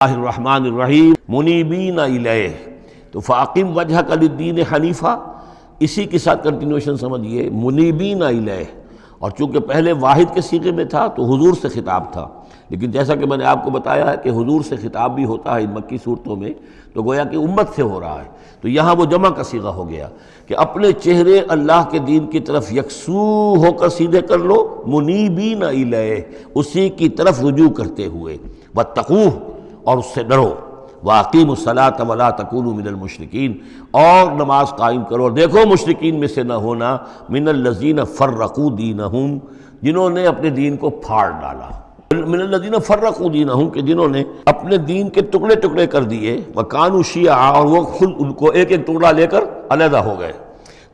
اللہ الرحمن الرحیم منیبین الیہ، تو فاقم وجہک للدین حنیفہ، اسی کے ساتھ کنٹینویشن سمجھیے منیبین الیہ، اور چونکہ پہلے واحد کے صیغے میں تھا تو حضور سے خطاب تھا، لیکن جیسا کہ میں نے آپ کو بتایا ہے کہ حضور سے خطاب بھی ہوتا ہے ان مکی صورتوں میں، تو گویا کہ امت سے ہو رہا ہے، تو یہاں وہ جمع کا صیغہ ہو گیا کہ اپنے چہرے اللہ کے دین کی طرف یکسو ہو کر سیدھے کر لو، منیبین الیہ، اسی کی طرف رجوع کرتے ہوئے، واتقوہ، اور اس سے ڈرو، وَأَقِیمُوا الصَّلَاةَ وَلَا تَکُونُوا مِنَ الْمُشْرِکِینَ، اور نماز قائم کرو، اور دیکھو مشرکین میں سے نہ ہونا، مِنَ الَّذِينَ فَرَّقُوا دِینَهُمْ، جنہوں نے اپنے دین کو پھاڑ ڈالا، مِنَ الَّذِينَ فَرَّقُوا دِینَهُمْ، کہ جنہوں نے اپنے دین کے ٹکڑے ٹکڑے کر دیے، وَكَانُوا شِيَعًا، اور وہ خود ان کو ایک ایک ٹکڑا لے کر علیحدہ ہو گئے،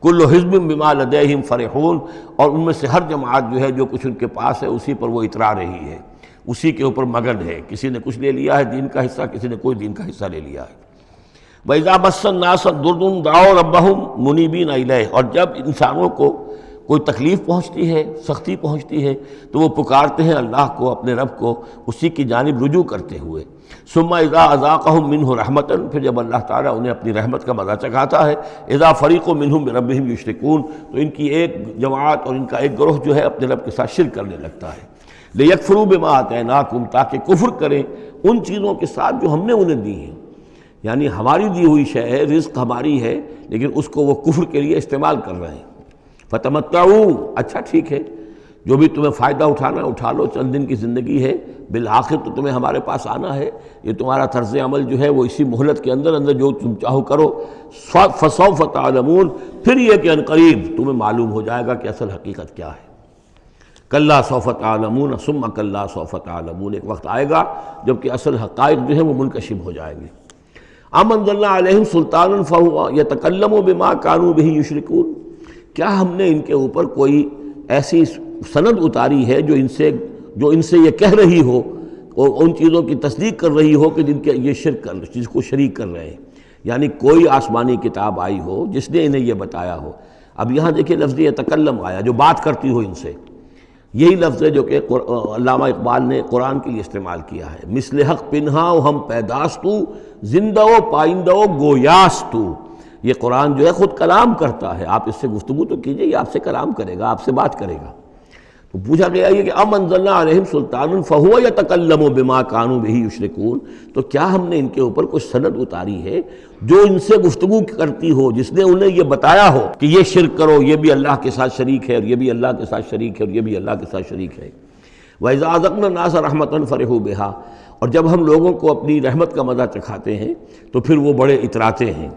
كُلُّ حِزْبٍ بِمَا لَدَيْهِمْ فَرِحُونَ، اور ان میں سے ہر جماعت جو ہے جو کچھ ان کے پاس ہے اسی پر وہ اترا رہی ہے، اسی کے اوپر مگن ہے، کسی نے کچھ لے لیا ہے دین کا حصہ، کسی نے کوئی دین کا حصہ لے لیا ہے۔ وَإِذَا مَسَّ النَّاسَ ضُرٌّ دَعَوْا رَبَّهُمْ مُنِيبِينَ إِلَيْهِ، اور جب انسانوں کو کوئی تکلیف پہنچتی ہے، سختی پہنچتی ہے، تو وہ پکارتے ہیں اللہ کو، اپنے رب کو، اسی کی جانب رجوع کرتے ہوئے۔ ثُمَّ إِذَا أَذَاقَهُم مِّنْهُ رَحْمَةً، پھر جب اللہ تعالیٰ انہیں اپنی رحمت کا مزہ چکھاتا ہے، إِذَا فَرِيقٌ مِّنْهُم بِرَبِّهِمْ يُشْرِكُونَ، تو ان کی ایک جماعت اور ان کا ایک گروہ جو ہے اپنے رب کے ساتھ شرک کرنے لگتا ہے۔ لِيَكْفُرُوا بِمَا آتَيْنَاكُمْ، تاکہ کفر کریں ان چیزوں کے ساتھ جو ہم نے انہیں دی ہیں، یعنی ہماری دی ہوئی شے ہے، رزق ہماری ہے، لیکن اس کو وہ کفر کے لیے استعمال کر رہے ہیں۔ فَتَمَتَّعُوا، اچھا ٹھیک ہے، جو بھی تمہیں فائدہ اٹھانا ہے اٹھا لو، چند دن کی زندگی ہے، بالآخر تو تمہیں ہمارے پاس آنا ہے، یہ تمہارا طرز عمل جو ہے وہ اسی مہلت کے اندر اندر جو تم چاہو کرو، فَسَوْفَ تَعْلَمُونَ، پھر یہ کہ عنقریب تمہیں معلوم ہو جائے گا کہ اصل حقیقت کیا ہے۔ کلا سوف تعلمون ثم کلا سوف تعلمون، ایک وقت آئے گا جب کہ اصل حقائق جو ہیں وہ منکشف ہو جائیں گے۔ ام انزلنا علیہم سلطانا فہو یتکلم بما کانوا بہ یشرکون، کیا ہم نے ان کے اوپر کوئی ایسی سند اتاری ہے جو ان سے یہ کہہ رہی ہو اور ان چیزوں کی تصدیق کر رہی ہو کہ جن کے یہ چیز کو شریک کر رہے ہیں، یعنی کوئی آسمانی کتاب آئی ہو جس نے انہیں یہ بتایا ہو۔ اب یہاں دیکھیں لفظ یتکلم آیا، جو بات کرتی ہو ان سے، یہی لفظ ہے جو کہ علامہ اقبال نے قرآن کے لیے استعمال کیا ہے، مثل حق پنہا و ہم پیداستو، زندہ و پائندہ و گویاستو، یہ قرآن جو ہے خود کلام کرتا ہے، آپ اس سے گفتگو تو کیجئے، یہ آپ سے کلام کرے گا، آپ سے بات کرے گا۔ تو پوچھا گیا یہ کہ ام انزلنا علیہم سلطانا فہو یتکلم بما کانوا بہ یشرکون، تو کیا ہم نے ان کے اوپر کچھ سند اتاری ہے جو ان سے گفتگو کرتی ہو، جس نے انہیں یہ بتایا ہو کہ یہ شرک کرو، یہ بھی اللہ کے ساتھ شریک ہے، اور یہ بھی اللہ کے ساتھ شریک ہے، اور یہ بھی اللہ کے ساتھ شریک ہے۔ وَإِذَا أَذَقْنَا النَّاسَ رَحْمَةً فَرِحُوا بِهَا، اور جب ہم لوگوں کو اپنی رحمت کا مزہ چکھاتے ہیں تو پھر وہ بڑے اتراتے ہیں،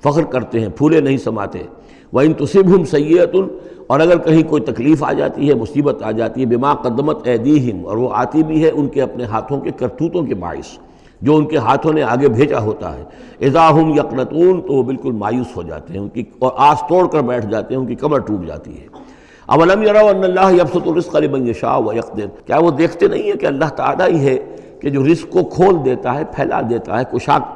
فخر کرتے ہیں، پھولے نہیں سماتے۔ وَإِن تُصِبْهُمْ سَيِّئَةٌ، اور اگر کہیں کوئی تکلیف آ جاتی ہے، مصیبت آ جاتی ہے، بما قدمت ایدیہم، اور وہ آتی بھی ہے ان کے اپنے ہاتھوں کے کرتوتوں کے باعث، جو ان کے ہاتھوں نے آگے بھیجا ہوتا ہے، اذا ہم یقنطون، تو وہ بالکل مایوس ہو جاتے ہیں، ان کی اور آس توڑ کر بیٹھ جاتے ہیں، ان کی کمر ٹوٹ جاتی ہے۔ اولم یروا ان اللہ یبسط الرزق لمن یشاء ویقدر، کیا وہ دیکھتے نہیں ہیں کہ اللہ تعالیٰ ہی ہے کہ جو رزق کو کھول دیتا ہے، پھیلا دیتا ہے،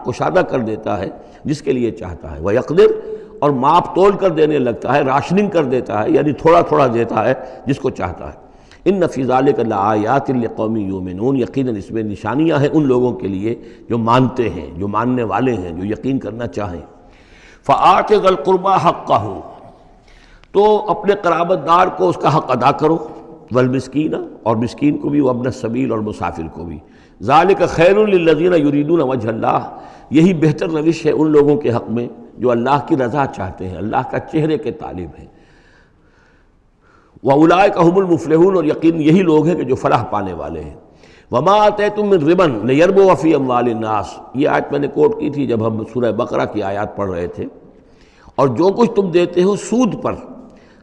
کشادہ کر دیتا ہے جس کے لیے چاہتا ہے، ویقدر، اور ماپ تول کر دینے لگتا ہے، راشننگ کر دیتا ہے، یعنی تھوڑا تھوڑا دیتا ہے جس کو چاہتا ہے۔ ان فی ذلک لآیات لقوم یؤمنون، یقیناً اس میں نشانیاں ہیں ان لوگوں کے لیے جو مانتے ہیں، جو ماننے والے ہیں، جو یقین کرنا چاہیں۔ فآت ذی القربى حقہ، تو اپنے قرابت دار کو اس کا حق ادا کرو، والمسکین، اور مسکین کو بھی، وابن السبیل، اور مسافر کو بھی۔ ذالک خیر للذین یریدون وجہ اللہ، یہی بہتر روش ہے ان لوگوں کے حق میں جو اللہ کی رضا چاہتے ہیں، اللہ کا چہرے کے طالب ہیں۔ وَأُولَٰئِكَ هُمُ الْمُفْلِحُونَ، اور یقین یہی لوگ ہیں کہ جو فلاح پانے والے ہیں۔ وَمَا آتَيْتُم مِّن رِّبًا لِيَرْبُوَ فِي أَمْوَالِ النَّاسِ، یہ آیت میں نے کوٹ کی تھی جب ہم سورہ بقرہ کی آیات پڑھ رہے تھے۔ اور جو کچھ تم دیتے ہو سود پر،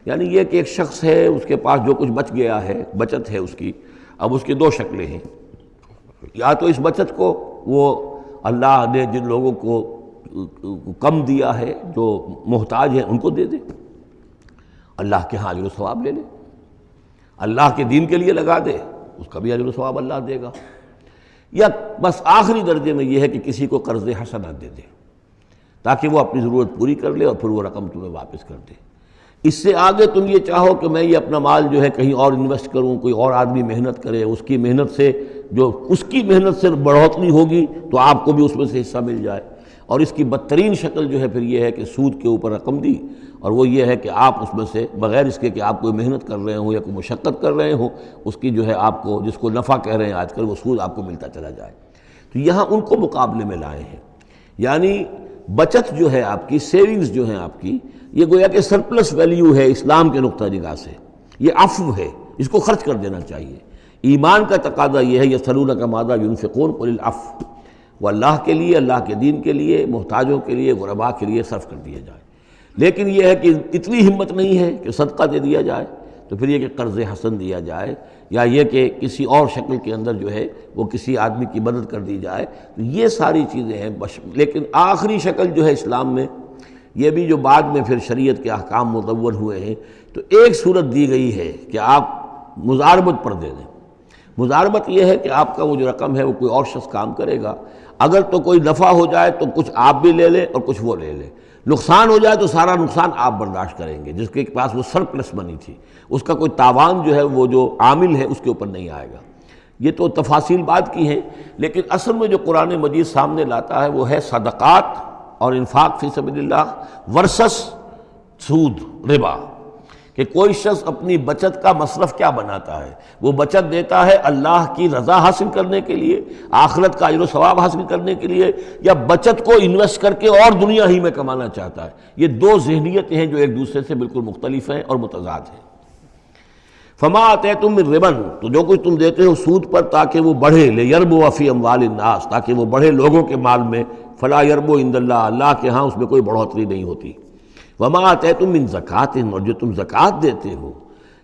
یعنی یہ کہ ایک شخص ہے، اس کے پاس جو کچھ بچ گیا ہے، بچت ہے اس کی، اب اس کی دو شکلیں ہیں، یا تو اس بچت کو وہ اللہ نے جن لوگوں کو کم دیا ہے، جو محتاج ہیں، ان کو دے دے، اللہ کے ہاں اجر و ثواب لے لے، اللہ کے دین کے لیے لگا دے، اس کا بھی اجر و ثواب اللہ دے گا، یا بس آخری درجے میں یہ ہے کہ کسی کو قرض حسنہ دے دے تاکہ وہ اپنی ضرورت پوری کر لے اور پھر وہ رقم تمہیں واپس کر دے۔ اس سے آگے تم یہ چاہو کہ میں یہ اپنا مال جو ہے کہیں اور انویسٹ کروں، کوئی اور آدمی محنت کرے، اس کی محنت سے جو اس کی محنت سے بڑھوتری ہوگی تو آپ کو بھی اس میں سے حصہ مل جائے۔ اور اس کی بدترین شکل جو ہے پھر یہ ہے کہ سود کے اوپر رقم دی، اور وہ یہ ہے کہ آپ اس میں سے بغیر اس کے کہ آپ کوئی محنت کر رہے ہوں یا کوئی مشقت کر رہے ہوں، اس کی جو ہے آپ کو، جس کو نفع کہہ رہے ہیں آج کل، وہ سود آپ کو ملتا چلا جائے۔ تو یہاں ان کو مقابلے میں لائے ہیں، یعنی بچت جو ہے آپ کی، سیونگز جو ہیں آپ کی، یہ گویا کہ سرپلس ویلیو ہے اسلام کے نقطہ نگاہ سے، یہ عفو ہے، اس کو خرچ کر دینا چاہیے۔ ایمان کا تقاضا یہ ہے یسألونک ماذا ینفقون قل العفو، وہ اللہ کے لیے، اللہ کے دین کے لیے، محتاجوں کے لیے، غرباء کے لیے صرف کر دیا جائے۔ لیکن یہ ہے کہ اتنی ہمت نہیں ہے کہ صدقہ دے دیا جائے، تو پھر یہ کہ قرض حسن دیا جائے، یا یہ کہ کسی اور شکل کے اندر جو ہے وہ کسی آدمی کی مدد کر دی جائے، تو یہ ساری چیزیں ہیں۔ لیکن آخری شکل جو ہے اسلام میں، یہ بھی جو بعد میں پھر شریعت کے احکام مدون ہوئے ہیں، تو ایک صورت دی گئی ہے کہ آپ مزاربت پر دے دیں۔ مزاربت یہ ہے کہ آپ کا وہ جو رقم ہے وہ کوئی اور شخص کام کرے گا، اگر تو کوئی نفع ہو جائے تو کچھ آپ بھی لے لیں اور کچھ وہ لے لیں، نقصان ہو جائے تو سارا نقصان آپ برداشت کریں گے، جس کے پاس وہ سرپلس منی تھی، اس کا کوئی تاوان جو ہے وہ جو عامل ہے اس کے اوپر نہیں آئے گا۔ یہ تو تفاصیل بات کی ہیں، لیکن اصل میں جو قرآن مجید سامنے لاتا ہے وہ ہے صدقات اور انفاق فی سبیل اللہ ورسس سود، ربا، کہ کوئی شخص اپنی بچت کا مصرف کیا بناتا ہے، وہ بچت دیتا ہے اللہ کی رضا حاصل کرنے کے لیے، آخرت کا اجر و ثواب حاصل کرنے کے لیے، یا بچت کو انویسٹ کر کے اور دنیا ہی میں کمانا چاہتا ہے۔ یہ دو ذہنیتیں ہیں جو ایک دوسرے سے بالکل مختلف ہیں اور متضاد ہیں۔ فما آتیتم من ربا، تو جو کچھ تم دیتے ہو سود پر تاکہ وہ بڑھے، لیربو فی اموال الناس، تاکہ وہ بڑھے لوگوں کے مال میں، فلا یربو عند اللہ، اللہ کے ہاں اس میں کوئی بڑھوتری نہیں ہوتی۔ وما آتیتم من زکوٰۃ، اور جو تم زکوٰۃ دیتے ہو،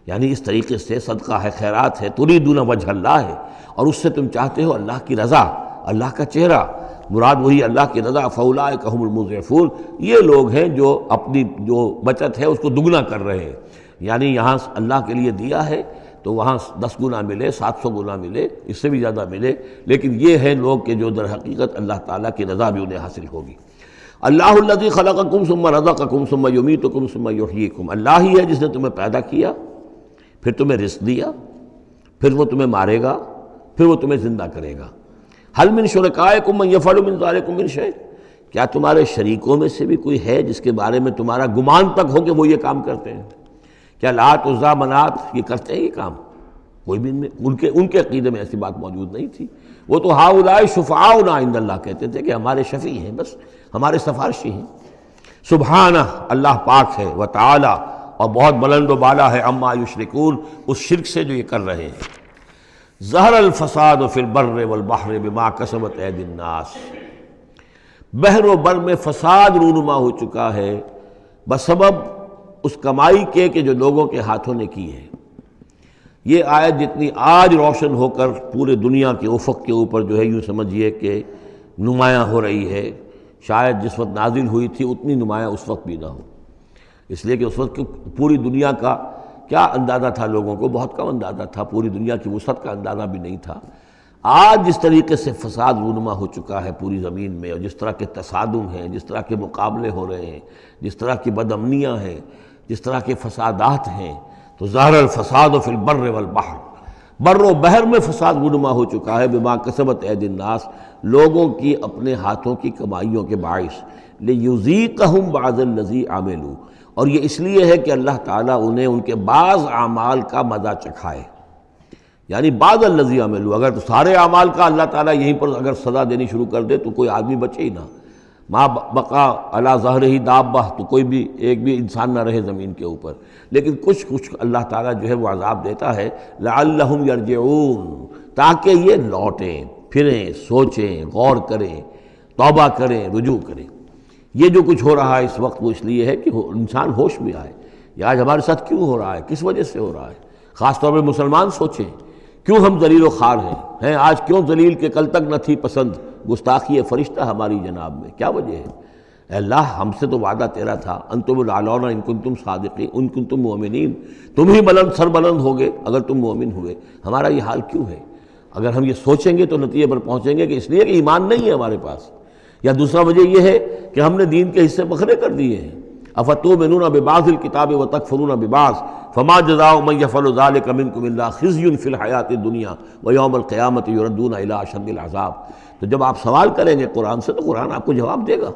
یعنی اس طریقے سے صدقہ ہے، خیرات ہے، تریدون وجہ اللہ ہے، اور اس سے تم چاہتے ہو اللہ کی رضا، اللہ کا چہرہ، مراد وہی اللہ کی رضا، فاولئک هم المضعفون، یہ لوگ ہیں جو اپنی جو بچت ہے اس کو دگنا کر رہے ہیں، یعنی یہاں اللہ کے لیے دیا ہے تو وہاں 10 گنا ملے، 700 گنا ملے، اس سے بھی زیادہ ملے، لیکن یہ ہیں لوگ کہ جو در حقیقت اللہ تعالیٰ کی رضا بھی انہیں حاصل ہوگی۔ اللہ الذی خلقکم ثم رزقکم ثم یمیتکم ثم یحییکم، اللہ ہی ہے جس نے تمہیں پیدا کیا، پھر تمہیں رزق دیا، پھر وہ تمہیں مارے گا، پھر وہ تمہیں زندہ کرے گا۔ هل من شرکائکم من یفعل من ذلکم من شیء، کیا تمہارے شریکوں میں سے بھی کوئی ہے جس کے بارے میں تمہارا گمان تک ہو کہ وہ یہ کام کرتے ہیں؟ کیا لات عزیٰ منات یہ کرتے ہیں یہ کام؟ کوئی بھی ان کے عقیدے میں ایسی بات موجود نہیں تھی۔ وہ تو ہؤلاء شفعاؤنا عند اللہ کہتے تھے کہ ہمارے شفیع ہیں، بس ہمارے سفارشی ہیں۔ سبحانہ، اللہ پاک ہے، وتعالی، اور بہت بلند و بالا ہے، عما یشرکون، اس شرک سے جو یہ کر رہے ہیں۔ ظہر الفساد فی البر والبحر بما کسبت ایدی الناس، بحر و بر میں فساد رونما ہو چکا ہے بسبب اس کمائی کے کہ جو لوگوں کے ہاتھوں نے کی ہے۔ یہ آیت جتنی آج روشن ہو کر پورے دنیا کے افق کے اوپر جو ہے یوں سمجھیے کہ نمایاں ہو رہی ہے، شاید جس وقت نازل ہوئی تھی اتنی نمایاں اس وقت بھی نہ ہو، اس لیے کہ اس وقت پوری دنیا کا کیا اندازہ تھا، لوگوں کو بہت کم اندازہ تھا، پوری دنیا کی وسعت کا اندازہ بھی نہیں تھا۔ آج جس طریقے سے فساد رونما ہو چکا ہے پوری زمین میں، اور جس طرح کے تصادم ہیں، جس طرح کے مقابلے ہو رہے ہیں، جس طرح کی بد امنیاں ہیں، جس طرح کے فسادات ہیں، تو ظاہر الفساد فی البر والبحر، بر و بحر میں فساد رونما ہو چکا ہے بما کسبت ایدی الناس، لوگوں کی اپنے ہاتھوں کی کمائیوں کے باعث، لیذیقہم بعض الذی عملوا، اور یہ اس لیے ہے کہ اللہ تعالیٰ انہیں ان کے بعض اعمال کا مزہ چکھائے، یعنی بعض الذی عملوا، اگر تو سارے اعمال کا اللہ تعالیٰ یہیں پر اگر سزا دینی شروع کر دے تو کوئی آدمی بچے ہی نہ، ما بقا علی ظہرہ دابہ، تو کوئی بھی ایک بھی انسان نہ رہے زمین کے اوپر، لیکن کچھ اللہ تعالیٰ جو ہے وہ عذاب دیتا ہے، لعلہم یرجعون، تاکہ یہ لوٹیں پھریں، سوچیں، غور کریں، توبہ کریں، رجوع کریں۔ یہ جو کچھ ہو رہا ہے اس وقت وہ اس لیے ہے کہ انسان ہوش میں آئے، یہ آج ہمارے ساتھ کیوں ہو رہا ہے، کس وجہ سے ہو رہا ہے، خاص طور پہ مسلمان سوچیں کیوں ہم ذلیل و خوار ہیں آج، کیوں ذلیل کہ کل تک نہ تھی پسند گستاخی فرشتہ ہماری جناب میں، کیا وجہ ہے؟ اے اللہ، ہم سے تو وعدہ تیرا تھا، انتم الاعلون ان کنتم صادقین، ان کنتم مؤمنین، تم ہی بلند سر بلند ہوگے اگر تم مومن ہوئے، ہمارا یہ حال کیوں ہے؟ اگر ہم یہ سوچیں گے تو نتیجے پر پہنچیں گے کہ اس لیے کہ ایمان نہیں ہے ہمارے پاس، یا دوسرا وجہ یہ ہے کہ ہم نے دین کے حصے بکھرے کر دیے ہیں، افتؤمنون ببعض الکتاب وتکفرون ببعض فما جزاء من یفعل ذلک منکم الا خزی فی الحیاۃ الدنیا ویوم القیامۃ یردون الی اشد العذاب۔ تو جب آپ سوال کریں گے قرآن سے تو قرآن آپ کو جواب دے گا۔